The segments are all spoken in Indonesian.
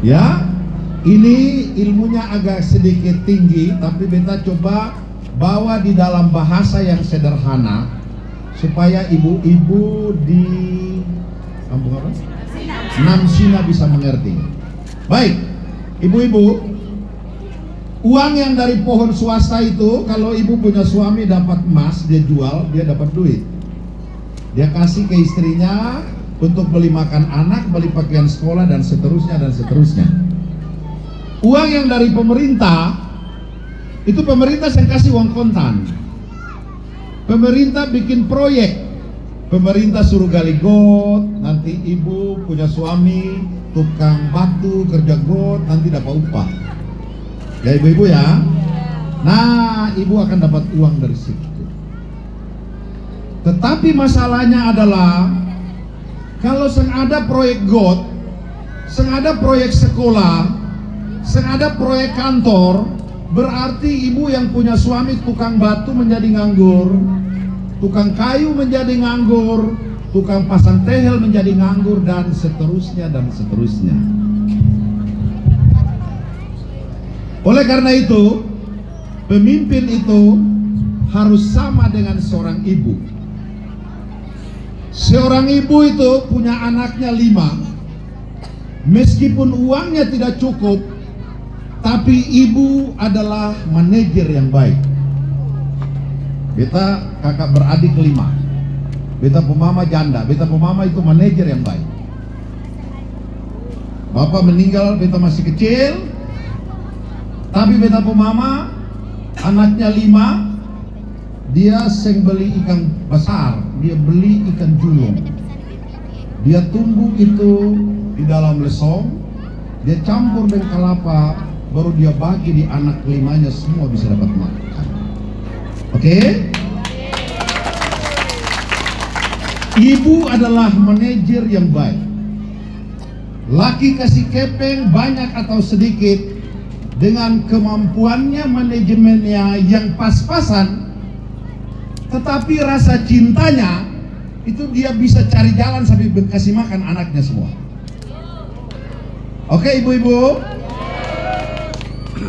Ya, ini ilmunya agak sedikit tinggi, tapi beta coba bawa di dalam bahasa yang sederhana supaya ibu-ibu di kampung apa? Namsina bisa mengerti. Baik, ibu-ibu, uang yang dari pohon swasta itu, kalau ibu punya suami dapat emas, dia jual, dia dapat duit. Dia kasih ke istrinya untuk beli makan anak, beli pakaian sekolah, dan seterusnya dan seterusnya. Uang yang dari pemerintah, itu pemerintah yang kasih uang kontan. Pemerintah bikin proyek, pemerintah suruh gali got, nanti ibu punya suami tukang batu kerja got, nanti dapat upah. Ya ibu-ibu ya. Nah, ibu akan dapat uang dari situ. Tetapi masalahnya adalah kalau ada proyek got, ada proyek sekolah, ada proyek kantor, berarti ibu yang punya suami tukang batu menjadi nganggur, tukang kayu menjadi nganggur, tukang pasang tehel menjadi nganggur, dan seterusnya dan seterusnya. Oleh karena itu, pemimpin itu harus sama dengan seorang ibu. Seorang ibu itu punya anaknya 5. Meskipun uangnya tidak cukup, tapi ibu adalah manajer yang baik. Beta kakak beradik 5. Beta pemama janda. Beta pemama itu manajer yang baik. Bapak meninggal, beta masih kecil. Tapi beta pemama anaknya 5. Dia seng beli ikan besar, dia beli ikan julung. Dia tumbuh itu di dalam lesong, dia campur dengan kelapa, baru dia bagi di anak 5-nya, semua bisa dapat makan. Oke? Ibu adalah manajer yang baik. Laki kasih kepeng banyak atau sedikit, dengan kemampuannya manajemennya yang pas-pasan, tetapi rasa cintanya itu dia bisa cari jalan sampai kasih makan anaknya semua. Oke ibu-ibu,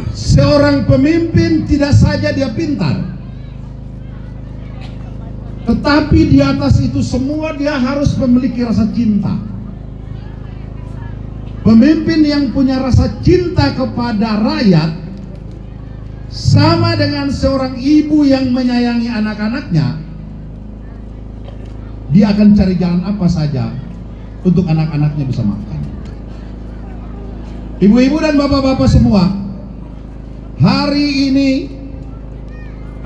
seorang pemimpin tidak saja dia pintar, tetapi di atas itu semua dia harus memiliki rasa cinta. Pemimpin yang punya rasa cinta kepada rakyat sama dengan seorang ibu yang menyayangi anak-anaknya. Dia akan cari jalan apa saja untuk anak-anaknya bisa makan. Ibu-ibu dan bapak-bapak semua, hari ini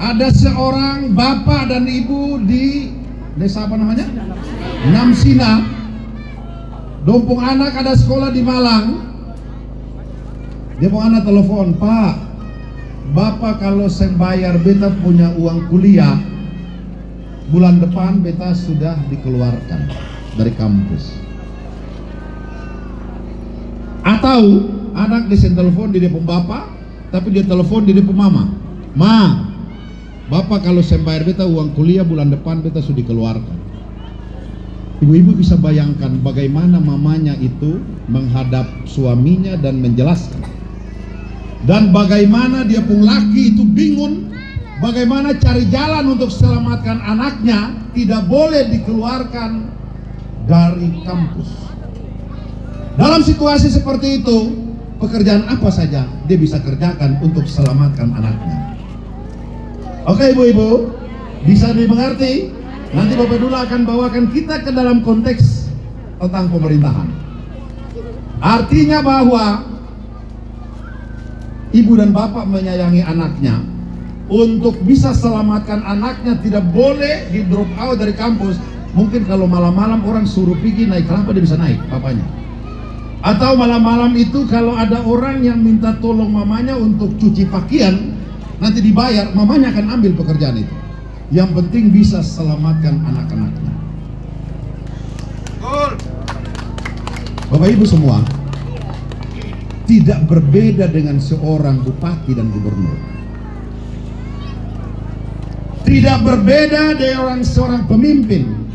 ada seorang bapak dan ibu di desa apa namanya? Namsina. Dompung anak ada sekolah di Malang. Dia mau anak telepon, Pak, Bapak kalau saya bayar beta punya uang kuliah, bulan depan beta sudah dikeluarkan dari kampus. Atau anak disen telepon di depan bapak, tapi dia telepon di depan mama. Ma, Bapak kalau saya bayar beta uang kuliah bulan depan beta sudah dikeluarkan. Ibu-ibu bisa bayangkan bagaimana mamanya itu menghadap suaminya dan menjelaskan. Dan bagaimana dia pun laki itu bingung bagaimana cari jalan untuk selamatkan anaknya, tidak boleh dikeluarkan dari kampus. Dalam situasi seperti itu, pekerjaan apa saja dia bisa kerjakan untuk selamatkan anaknya. Oke ibu-ibu, bisa dimengerti? Nanti Bapak Dula akan bawakan kita ke dalam konteks tentang pemerintahan. Artinya bahwa ibu dan bapak menyayangi anaknya. Untuk bisa selamatkan anaknya, tidak boleh di drop out dari kampus. Mungkin kalau malam-malam orang suruh pergi naik kelapa, dia bisa naik bapaknya. Atau malam-malam itu kalau ada orang yang minta tolong mamanya untuk cuci pakaian, nanti dibayar, mamanya akan ambil pekerjaan itu. Yang penting bisa selamatkan anak-anaknya. Bapak Ibu semua, tidak berbeda dengan seorang bupati dan gubernur. Tidak berbeda dengan seorang pemimpin.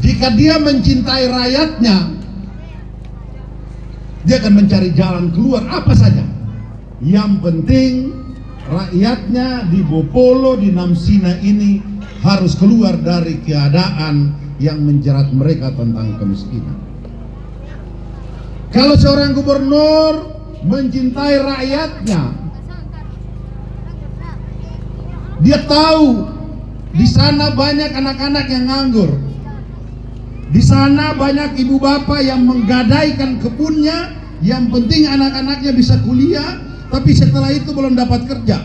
Jika dia mencintai rakyatnya, dia akan mencari jalan keluar apa saja. Yang penting rakyatnya di Bopolo, di Namsina ini harus keluar dari keadaan yang menjerat mereka tentang kemiskinan. Kalau seorang gubernur mencintai rakyatnya, dia tahu di sana banyak anak-anak yang nganggur. Di sana banyak ibu bapak yang menggadaikan kebunnya, yang penting anak-anaknya bisa kuliah, tapi setelah itu belum dapat kerja.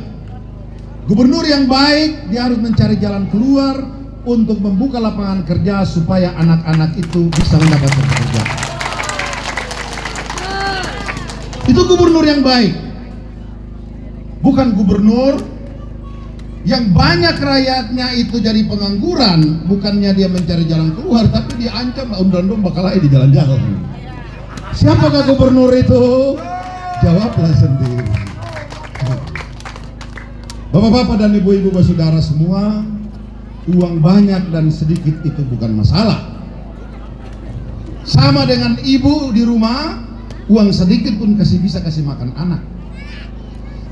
Gubernur yang baik, dia harus mencari jalan keluar untuk membuka lapangan kerja supaya anak-anak itu bisa mendapatkan pekerjaan. Itu gubernur yang baik. Bukan gubernur yang banyak rakyatnya itu jadi pengangguran, bukannya dia mencari jalan keluar, tapi dia ancam undang-undang bakal aja di jalan-jalan. Siapakah gubernur itu? Jawablah sendiri. Bapak-bapak dan ibu-ibu saudara semua, uang banyak dan sedikit itu bukan masalah. Sama dengan ibu di rumah, uang sedikit pun bisa kasih makan anak.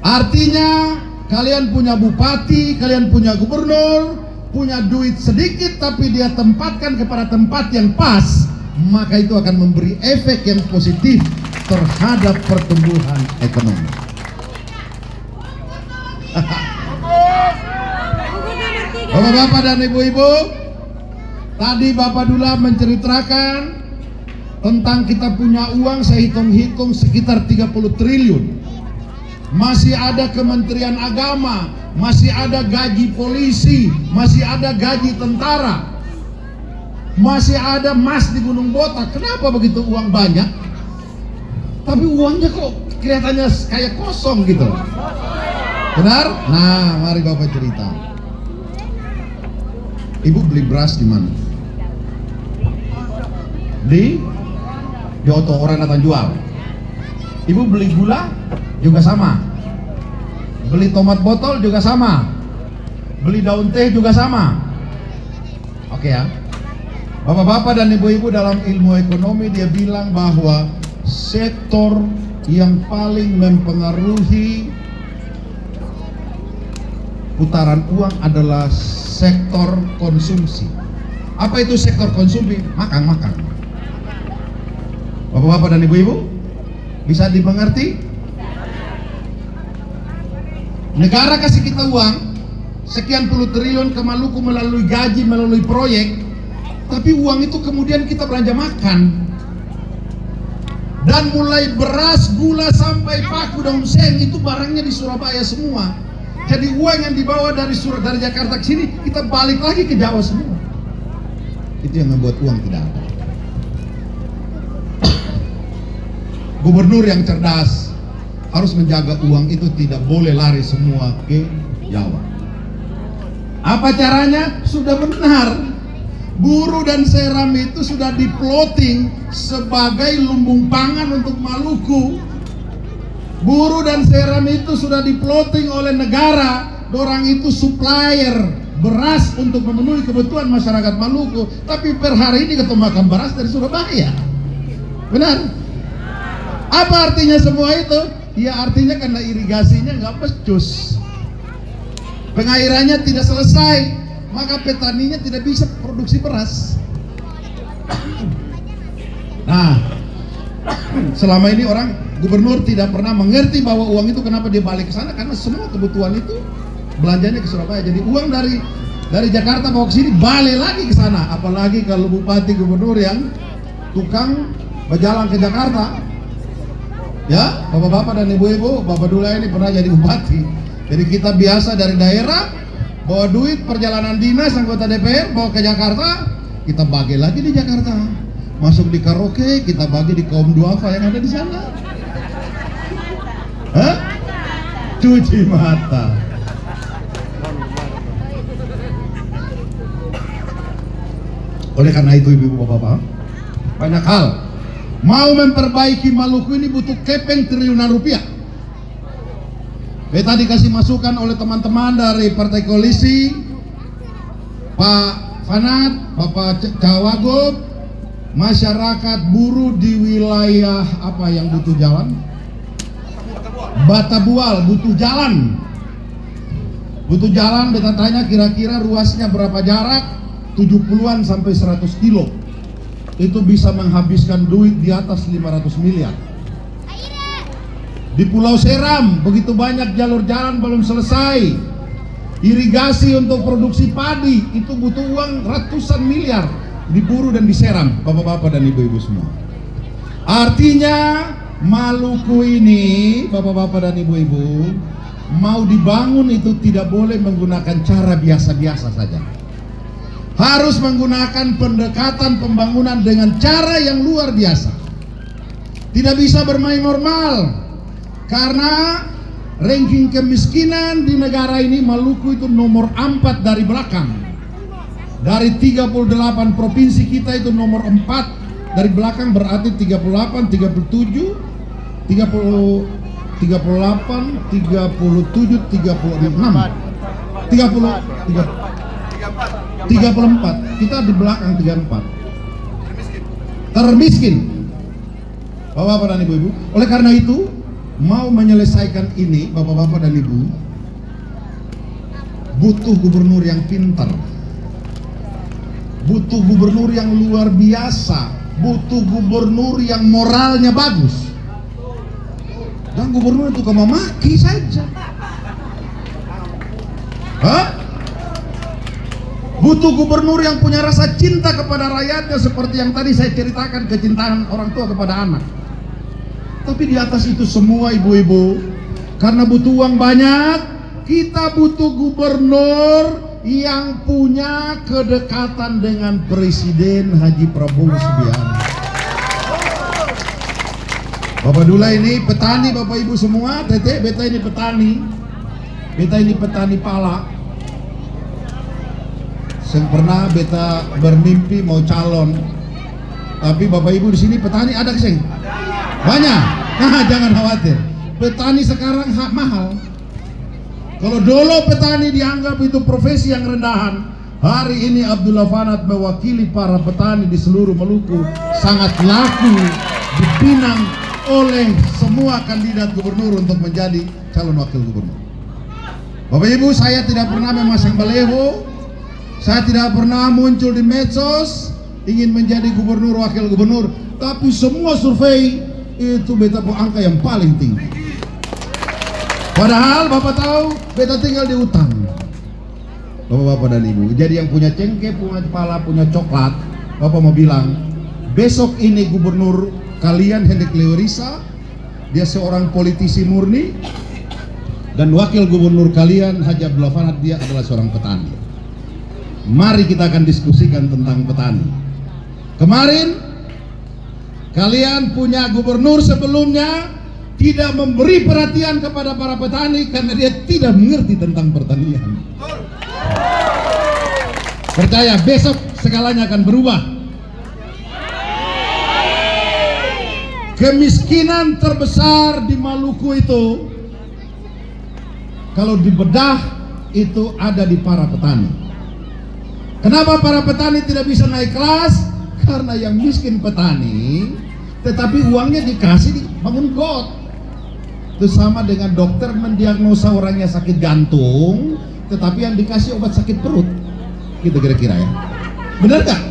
Artinya kalian punya bupati, kalian punya gubernur, punya duit sedikit tapi dia tempatkan kepada tempat yang pas, maka itu akan memberi efek yang positif terhadap pertumbuhan ekonomi. Bapak-bapak dan ibu-ibu, tadi Bapak Dula menceritakan tentang kita punya uang, saya hitung-hitung sekitar 30 triliun. Masih ada Kementerian Agama, masih ada gaji polisi, masih ada gaji tentara, masih ada mas di Gunung Botak. Kenapa begitu uang banyak? Tapi uangnya kok kelihatannya kayak kosong gitu. Benar? Nah, mari Bapak cerita. Ibu beli beras di mana? Di Oto, orang datang jual. Ibu beli gula juga sama. Beli tomat botol juga sama. Beli daun teh juga sama. Oke ya. Bapak-bapak dan ibu-ibu, dalam ilmu ekonomi dia bilang bahwa sektor yang paling mempengaruhi putaran uang adalah sektor konsumsi. Apa itu sektor konsumsi? Makan. Bapak-bapak dan ibu-ibu, bisa dimengerti? Negara kasih kita uang sekian puluh triliun ke Maluku melalui gaji, melalui proyek, tapi uang itu kemudian kita belanja makan. Dan mulai beras, gula sampai paku daun seng itu barangnya di Surabaya semua. Jadi uang yang dibawa dari Jakarta ke sini kita balik lagi ke Jawa semua. Itu yang membuat uang tidak ada. Gubernur yang cerdas harus menjaga uang itu tidak boleh lari semua ke Jawa. Apa caranya? Sudah benar. Buruh dan seram itu sudah diploting sebagai lumbung pangan untuk Maluku. Buruh dan seram itu sudah diploting oleh negara. Orang itu supplier beras untuk memenuhi kebutuhan masyarakat Maluku. Tapi per hari ini ketemu makan beras dari Surabaya. Benar? Apa artinya semua itu? Ya artinya karena irigasinya nggak becus, pengairannya tidak selesai, maka petaninya tidak bisa produksi beras. Nah, selama ini orang gubernur tidak pernah mengerti bahwa uang itu kenapa dia balik ke sana, karena semua kebutuhan itu belanjanya ke Surabaya. Jadi uang dari Jakarta bawa ke sini balik lagi ke sana. Apalagi kalau bupati gubernur yang tukang berjalan ke Jakarta. Ya, bapak-bapak dan ibu-ibu, Bapak Dula ini pernah jadi bupati. Jadi kita biasa dari daerah bawa duit perjalanan dinas anggota DPR bawa ke Jakarta, kita bagi lagi di Jakarta. Masuk di karaoke, kita bagi di kaum duafa yang ada di sana. Hah? Cuci mata. Oleh karena itu ibu-ibu bapak-bapak, banyak hal. Mau memperbaiki Maluku ini butuh kepeng triliunan rupiah. Tadi kasih masukan oleh teman-teman dari Partai Koalisi, Pak Fanat, Bapak Cawagup, masyarakat buruh di wilayah apa yang butuh jalan? Batabual butuh jalan. Butuh jalan, beta tanya kira-kira ruasnya berapa jarak? 70-an sampai 100 kilo. Itu bisa menghabiskan duit di atas 500 miliar. Di Pulau Seram begitu banyak jalur jalan belum selesai. Irigasi untuk produksi padi itu butuh uang ratusan miliar, diburu dan diseram, bapak-bapak dan ibu-ibu semua. Artinya Maluku ini, bapak-bapak dan ibu-ibu, mau dibangun itu tidak boleh menggunakan cara biasa-biasa saja. Harus menggunakan pendekatan pembangunan dengan cara yang luar biasa. Tidak bisa bermain normal, karena ranking kemiskinan di negara ini Maluku itu nomor 4 dari belakang. Dari 38 provinsi kita itu nomor 4 dari belakang, berarti 38, 37, 38, 37, 36, 34. Kita di belakang 34. Termiskin. Bapak-bapak dan ibu-ibu. Oleh karena itu, mau menyelesaikan ini, bapak-bapak dan ibu, butuh gubernur yang pintar, butuh gubernur yang luar biasa, butuh gubernur yang moralnya bagus. Dan gubernur itu cuma maki saja. Hah? Butuh gubernur yang punya rasa cinta kepada rakyatnya, seperti yang tadi saya ceritakan, kecintaan orang tua kepada anak. Tapi di atas itu semua, ibu-ibu, karena butuh uang banyak, kita butuh gubernur yang punya kedekatan dengan Presiden Haji Prabowo Subianto. Bapak Dula ini petani, bapak ibu semua, tete, beta ini petani, pala. Yang pernah beta bermimpi mau calon, tapi bapak ibu di sini petani ada keseng? Banyak. Nah, jangan khawatir. Petani sekarang hak mahal. Kalau dulu petani dianggap itu profesi yang rendahan, hari ini Abdullah Fanat mewakili para petani di seluruh Maluku, sangat laku dipinang oleh semua kandidat gubernur untuk menjadi calon wakil gubernur. Bapak Ibu, saya tidak pernah memasang baleho, saya tidak pernah muncul di medsos ingin menjadi gubernur wakil gubernur, tapi semua survei itu beta angka yang paling tinggi. Padahal Bapak tahu beta tinggal di hutan, Bapak-bapak dan Ibu. Jadi yang punya cengkeh, punya kepala, punya coklat, Bapak mau bilang besok ini gubernur kalian Hendrik Lewerisa, dia seorang politisi murni, dan wakil gubernur kalian Haji Abdullah Fanat, dia adalah seorang petani. Mari kita akan diskusikan tentang petani. Kemarin kalian punya gubernur sebelumnya tidak memberi perhatian kepada para petani karena dia tidak mengerti tentang pertanian. Percaya, besok segalanya akan berubah. Kemiskinan terbesar di Maluku itu, kalau dibedah, itu ada di para petani. Kenapa para petani tidak bisa naik kelas? Karena yang miskin petani, tetapi uangnya dikasih bangun got. Itu sama dengan dokter mendiagnosa orangnya sakit jantung, tetapi yang dikasih obat sakit perut. Gitu kira-kira ya. Benar gak?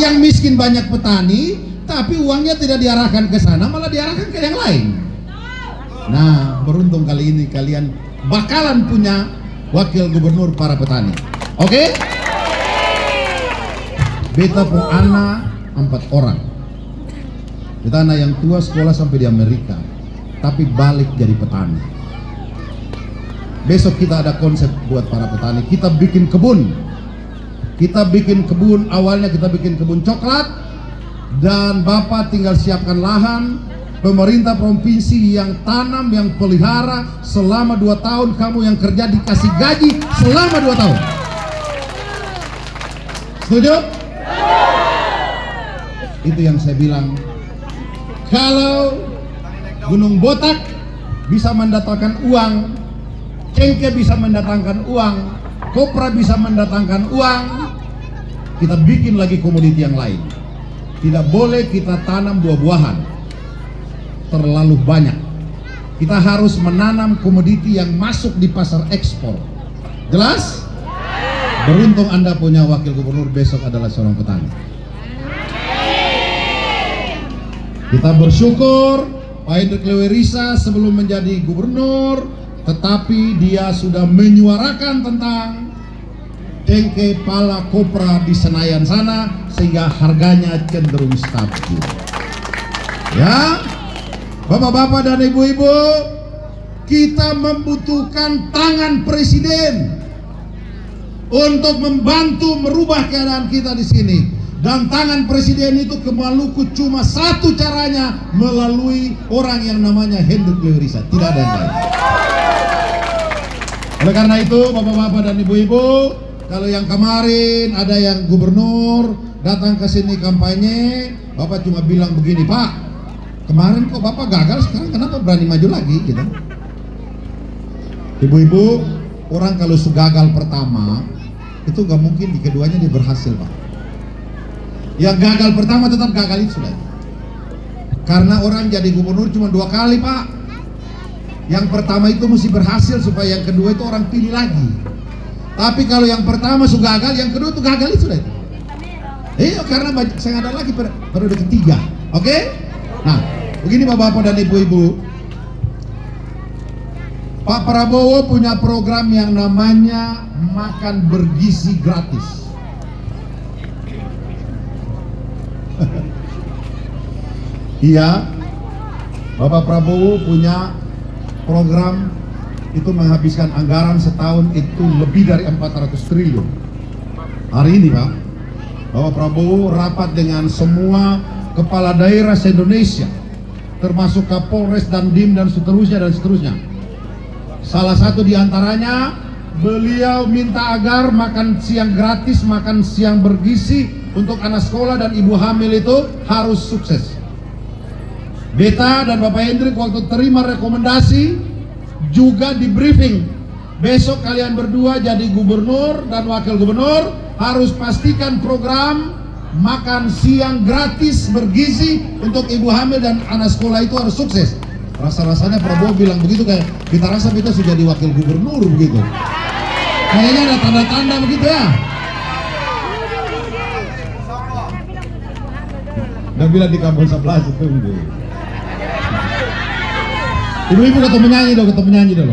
Yang miskin banyak petani, tapi uangnya tidak diarahkan ke sana, malah diarahkan ke yang lain. Nah, beruntung kali ini kalian bakalan punya wakil gubernur para petani. Oke? Beta pun anak 4 orang. Beta anak yang tua sekolah sampai di Amerika, tapi balik jadi petani. Besok kita ada konsep buat para petani. Kita bikin kebun. Kita bikin kebun, awalnya kita bikin kebun coklat, dan Bapak tinggal siapkan lahan. Pemerintah provinsi yang tanam, yang pelihara selama 2 tahun, kamu yang kerja dikasih gaji selama 2 tahun. Setuju? Itu yang saya bilang. Kalau Gunung Botak bisa mendatangkan uang, Cengkeh bisa mendatangkan uang, Kopra bisa mendatangkan uang, kita bikin lagi komoditi yang lain. Tidak boleh kita tanam buah-buahan terlalu banyak. Kita harus menanam komoditi yang masuk di pasar ekspor. Jelas? Beruntung Anda punya wakil gubernur besok adalah seorang petani. Kita bersyukur Pak Hendrik Lewerisa sebelum menjadi gubernur, tetapi dia sudah menyuarakan tentang cengkeh pala kopra di Senayan sana sehingga harganya cenderung stabil. Ya, Bapak-bapak dan ibu-ibu, kita membutuhkan tangan presiden untuk membantu merubah keadaan kita di sini. Dan tangan presiden itu ke Maluku cuma satu caranya, melalui orang yang namanya Hendrik Lewerisa, tidak ada yang lain. Oleh karena itu, bapak-bapak dan ibu-ibu, kalau yang kemarin ada yang gubernur datang ke sini kampanye, bapak cuma bilang begini, Pak, kemarin kok bapak gagal, sekarang kenapa berani maju lagi gitu. Ibu-ibu, orang kalau gagal pertama itu gak mungkin di keduanya dia berhasil, Pak. Yang gagal pertama tetap gagal itu sudah. Karena orang jadi gubernur cuma 2 kali, Pak. Yang pertama itu mesti berhasil supaya yang kedua itu orang pilih lagi. Tapi kalau yang pertama sudah gagal, yang kedua itu gagal itu sudah. Iya, karena saya ada lagi periode ketiga. Oke? Nah, begini bapak-bapak dan ibu-ibu. Pak Prabowo punya program yang namanya makan bergizi gratis. Iya, Bapak Prabowo punya program itu menghabiskan anggaran setahun itu lebih dari 400 triliun. Hari ini Pak, Bapak Prabowo rapat dengan semua kepala daerah se-Indonesia, termasuk Kapolres dan Dim dan seterusnya. Salah satu diantaranya, beliau minta agar makan siang gratis, makan siang bergizi untuk anak sekolah dan ibu hamil itu harus sukses. Beta dan Bapak Hendrik waktu terima rekomendasi juga di briefing. Besok kalian berdua jadi gubernur dan wakil gubernur harus pastikan program makan siang gratis bergizi untuk ibu hamil dan anak sekolah itu harus sukses. Rasa-rasanya Prabowo bilang begitu, kayak kita rasa kita sudah jadi wakil gubernur begitu. Kayaknya ada tanda-tanda begitu ya. Dan bilang di kampung sebelah itu. Ibu-ibu ketemu nyanyi dong,